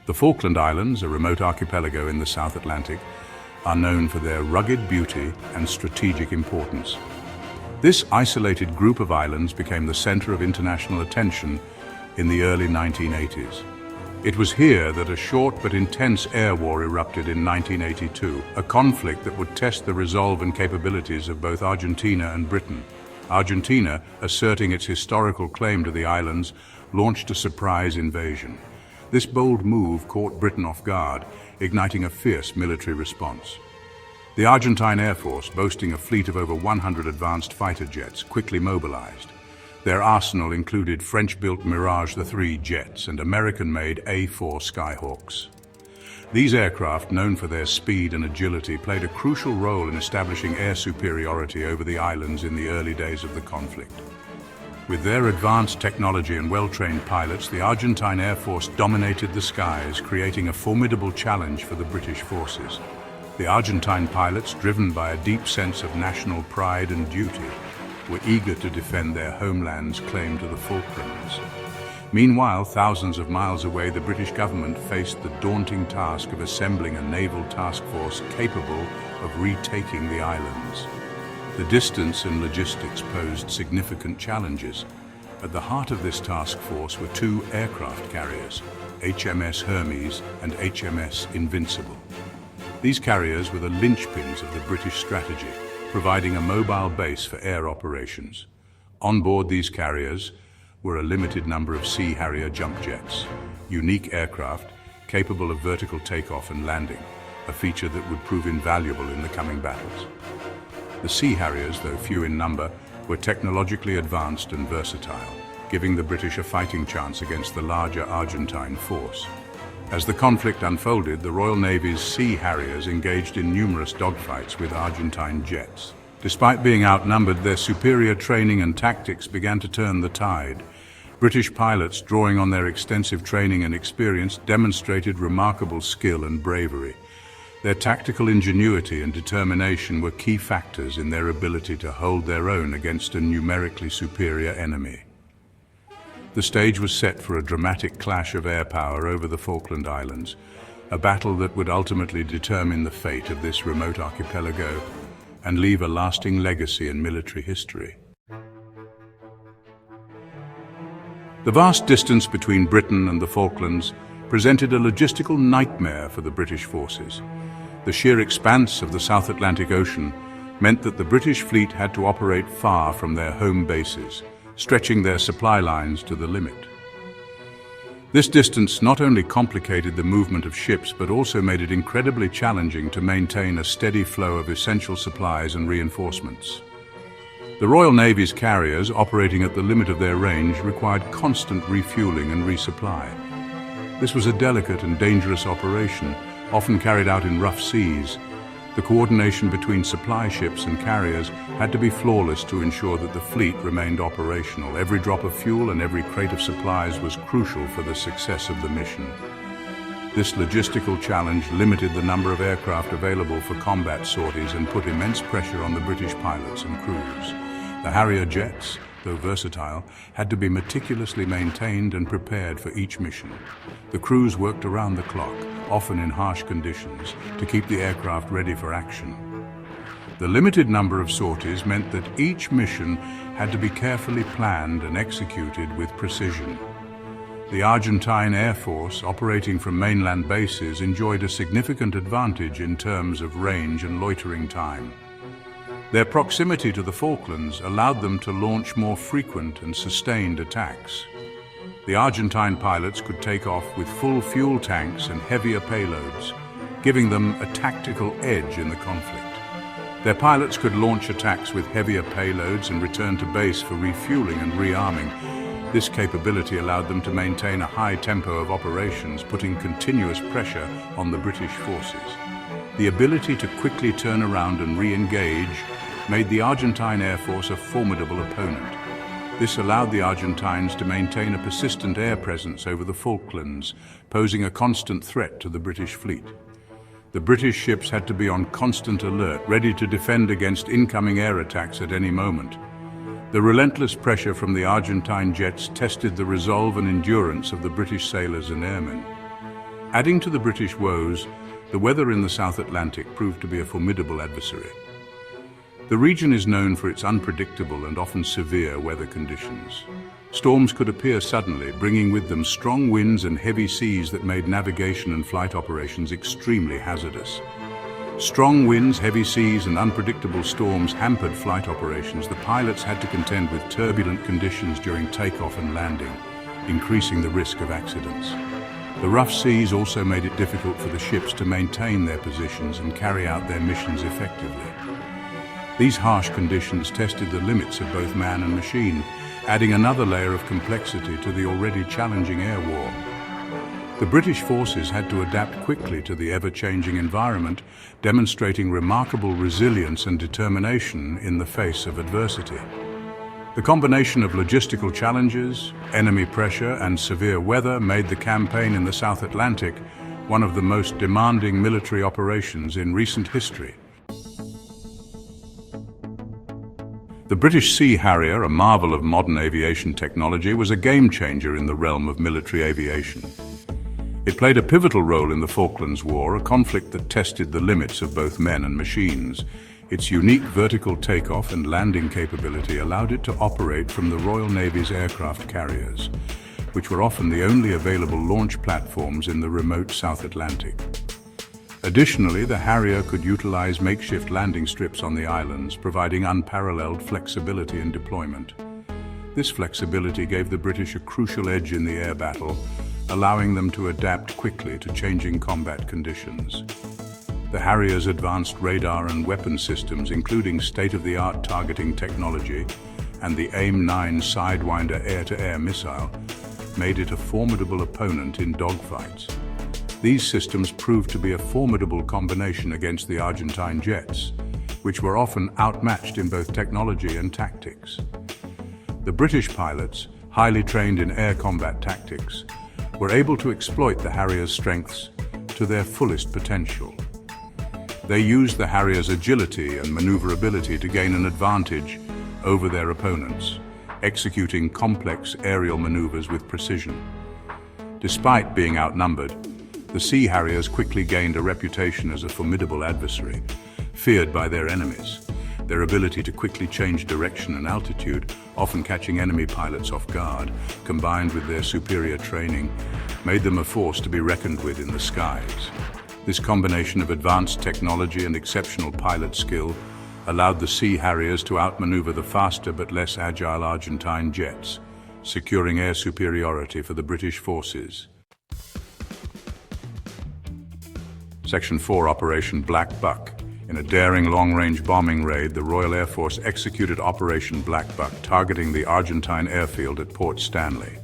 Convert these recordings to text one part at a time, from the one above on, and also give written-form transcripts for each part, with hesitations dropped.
The Falkland Islands, a remote archipelago in the South Atlantic, are known for their rugged beauty and strategic importance. This isolated group of islands became the center of international attention in the early 1980s. It was here that a short but intense air war erupted in 1982, a conflict that would test the resolve and capabilities of both Argentina and Britain. Argentina, asserting its historical claim to the islands, launched a surprise invasion. This bold move caught Britain off guard, igniting a fierce military response. The Argentine Air Force, boasting a fleet of over 100 advanced fighter jets, quickly mobilized. Their arsenal included French-built Mirage III jets and American-made A4 Skyhawks. These aircraft, known for their speed and agility, played a crucial role in establishing air superiority over the islands in the early days of the conflict. With their advanced technology and well-trained pilots, the Argentine Air Force dominated the skies, creating a formidable challenge for the British forces. The Argentine pilots, driven by a deep sense of national pride and duty, were eager to defend their homeland's claim to the Falklands. Meanwhile, thousands of miles away, the British government faced the daunting task of assembling a naval task force capable of retaking the islands. The distance and logistics posed significant challenges. At the heart of this task force were two aircraft carriers, HMS Hermes and HMS Invincible. These carriers were the linchpins of the British strategy, providing a mobile base for air operations. On board these carriers were a limited number of Sea Harrier jump jets, unique aircraft capable of vertical takeoff and landing, a feature that would prove invaluable in the coming battles. The Sea Harriers, though few in number, were technologically advanced and versatile, giving the British a fighting chance against the larger Argentine force. As the conflict unfolded, the Royal Navy's Sea Harriers engaged in numerous dogfights with Argentine jets. Despite being outnumbered, their superior training and tactics began to turn the tide. British pilots, drawing on their extensive training and experience, demonstrated remarkable skill and bravery. Their tactical ingenuity and determination were key factors in their ability to hold their own against a numerically superior enemy. The stage was set for a dramatic clash of air power over the Falkland Islands, a battle that would ultimately determine the fate of this remote archipelago and leave a lasting legacy in military history. The vast distance between Britain and the Falklands presented a logistical nightmare for the British forces. The sheer expanse of the South Atlantic Ocean meant that the British fleet had to operate far from their home bases, stretching their supply lines to the limit. This distance not only complicated the movement of ships, but also made it incredibly challenging to maintain a steady flow of essential supplies and reinforcements. The Royal Navy's carriers, operating at the limit of their range, required constant refueling and resupply. This was a delicate and dangerous operation, often carried out in rough seas. The coordination between supply ships and carriers had to be flawless to ensure that the fleet remained operational. Every drop of fuel and every crate of supplies was crucial for the success of the mission. This logistical challenge limited the number of aircraft available for combat sorties and put immense pressure on the British pilots and crews. The Harrier jets, though versatile, had to be meticulously maintained and prepared for each mission. The crews worked around the clock, often in harsh conditions, to keep the aircraft ready for action. The limited number of sorties meant that each mission had to be carefully planned and executed with precision. The Argentine Air Force, operating from mainland bases, enjoyed a significant advantage in terms of range and loitering time. Their proximity to the Falklands allowed them to launch more frequent and sustained attacks. The Argentine pilots could take off with full fuel tanks and heavier payloads, giving them a tactical edge in the conflict. Their pilots could launch attacks with heavier payloads and return to base for refueling and rearming. This capability allowed them to maintain a high tempo of operations, putting continuous pressure on the British forces. The ability to quickly turn around and re-engage made the Argentine Air Force a formidable opponent. This allowed the Argentines to maintain a persistent air presence over the Falklands, posing a constant threat to the British fleet. The British ships had to be on constant alert, ready to defend against incoming air attacks at any moment. The relentless pressure from the Argentine jets tested the resolve and endurance of the British sailors and airmen. Adding to the British woes, the weather in the South Atlantic proved to be a formidable adversary. The region is known for its unpredictable and often severe weather conditions. Storms could appear suddenly, bringing with them strong winds and heavy seas that made navigation and flight operations extremely hazardous. Strong winds, heavy seas, and unpredictable storms hampered flight operations. The pilots had to contend with turbulent conditions during takeoff and landing, increasing the risk of accidents. The rough seas also made it difficult for the ships to maintain their positions and carry out their missions effectively. These harsh conditions tested the limits of both man and machine, adding another layer of complexity to the already challenging air war. The British forces had to adapt quickly to the ever-changing environment, demonstrating remarkable resilience and determination in the face of adversity. The combination of logistical challenges, enemy pressure, and severe weather made the campaign in the South Atlantic one of the most demanding military operations in recent history. The British Sea Harrier, a marvel of modern aviation technology, was a game-changer in the realm of military aviation. It played a pivotal role in the Falklands War, a conflict that tested the limits of both men and machines. Its unique vertical takeoff and landing capability allowed it to operate from the Royal Navy's aircraft carriers, which were often the only available launch platforms in the remote South Atlantic. Additionally, the Harrier could utilize makeshift landing strips on the islands, providing unparalleled flexibility in deployment. This flexibility gave the British a crucial edge in the air battle, allowing them to adapt quickly to changing combat conditions. The Harrier's advanced radar and weapon systems, including state-of-the-art targeting technology and the AIM-9 Sidewinder air-to-air missile, made it a formidable opponent in dogfights. These systems proved to be a formidable combination against the Argentine jets, which were often outmatched in both technology and tactics. The British pilots, highly trained in air combat tactics, were able to exploit the Harrier's strengths to their fullest potential. They used the Harrier's agility and maneuverability to gain an advantage over their opponents, executing complex aerial maneuvers with precision. Despite being outnumbered, the Sea Harriers quickly gained a reputation as a formidable adversary, feared by their enemies. Their ability to quickly change direction and altitude, often catching enemy pilots off guard, combined with their superior training, made them a force to be reckoned with in the skies. This combination of advanced technology and exceptional pilot skill allowed the Sea Harriers to outmaneuver the faster but less agile Argentine jets, securing air superiority for the British forces. Section 4, Operation Black Buck. In a daring long-range bombing raid, the Royal Air Force executed Operation Black Buck, targeting the Argentine airfield at Port Stanley.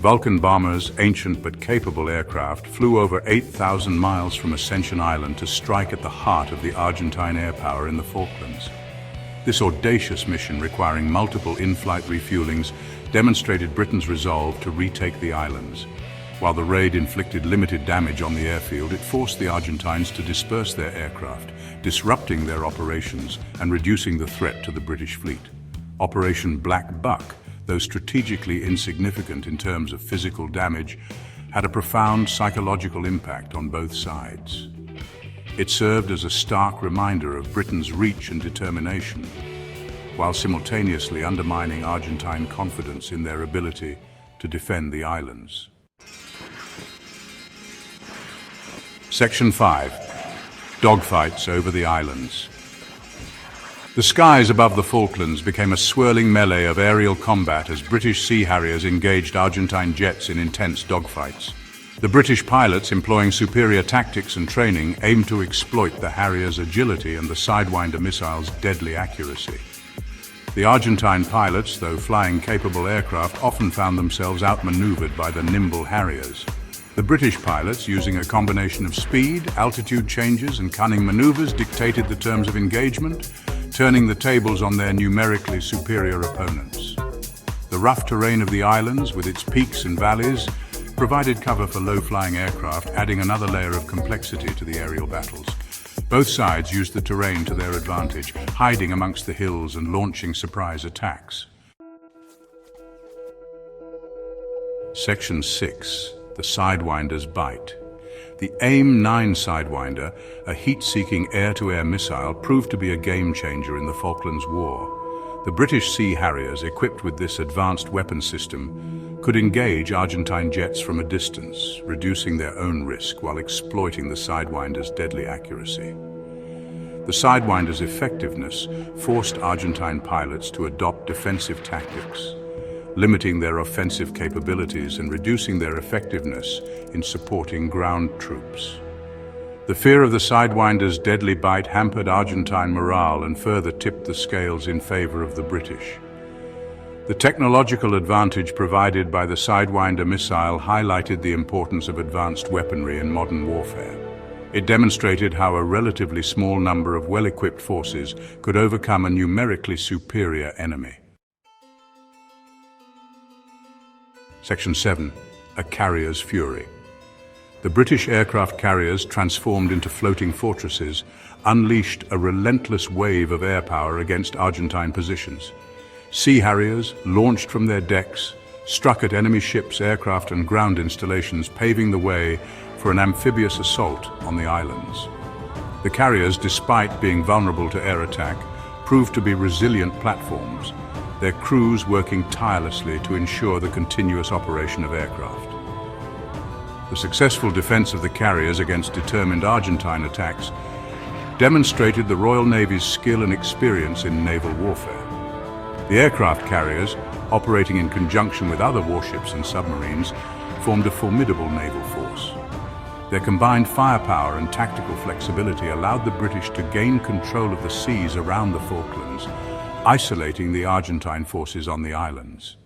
Vulcan bombers, ancient but capable aircraft, flew over 8,000 miles from Ascension Island to strike at the heart of the Argentine air power in the Falklands. This audacious mission, requiring multiple in-flight refuelings, demonstrated Britain's resolve to retake the islands. While the raid inflicted limited damage on the airfield, it forced the Argentines to disperse their aircraft, disrupting their operations and reducing the threat to the British fleet. Operation Black Buck, though strategically insignificant in terms of physical damage, had a profound psychological impact on both sides. It served as a stark reminder of Britain's reach and determination, while simultaneously undermining Argentine confidence in their ability to defend the islands. Section 5. Dogfights over the islands. The skies above the Falklands became a swirling melee of aerial combat as British Sea Harriers engaged Argentine jets in intense dogfights. The British pilots, employing superior tactics and training, aimed to exploit the Harrier's agility and the Sidewinder missile's deadly accuracy. The Argentine pilots, though flying capable aircraft, often found themselves outmaneuvered by the nimble Harriers. The British pilots, using a combination of speed, altitude changes, and cunning maneuvers, dictated the terms of engagement, turning the tables on their numerically superior opponents. The rough terrain of the islands, with its peaks and valleys, provided cover for low-flying aircraft, adding another layer of complexity to the aerial battles. Both sides used the terrain to their advantage, hiding amongst the hills and launching surprise attacks. Section 6. The Sidewinder's Bite. The AIM-9 Sidewinder, a heat-seeking air-to-air missile, proved to be a game-changer in the Falklands War. The British Sea Harriers, equipped with this advanced weapon system, could engage Argentine jets from a distance, reducing their own risk while exploiting the Sidewinder's deadly accuracy. The Sidewinder's effectiveness forced Argentine pilots to adopt defensive tactics, limiting their offensive capabilities and reducing their effectiveness in supporting ground troops. The fear of the Sidewinder's deadly bite hampered Argentine morale and further tipped the scales in favor of the British. The technological advantage provided by the Sidewinder missile highlighted the importance of advanced weaponry in modern warfare. It demonstrated how a relatively small number of well-equipped forces could overcome a numerically superior enemy. Section 7. A Carrier's Fury. The British aircraft carriers, transformed into floating fortresses, unleashed a relentless wave of air power against Argentine positions. Sea Harriers, launched from their decks, struck at enemy ships, aircraft and ground installations, paving the way for an amphibious assault on the islands. The carriers, despite being vulnerable to air attack, proved to be resilient platforms, their crews working tirelessly to ensure the continuous operation of aircraft. The successful defense of the carriers against determined Argentine attacks demonstrated the Royal Navy's skill and experience in naval warfare. The aircraft carriers, operating in conjunction with other warships and submarines, formed a formidable naval force. Their combined firepower and tactical flexibility allowed the British to gain control of the seas around the Falklands, isolating the Argentine forces on the islands.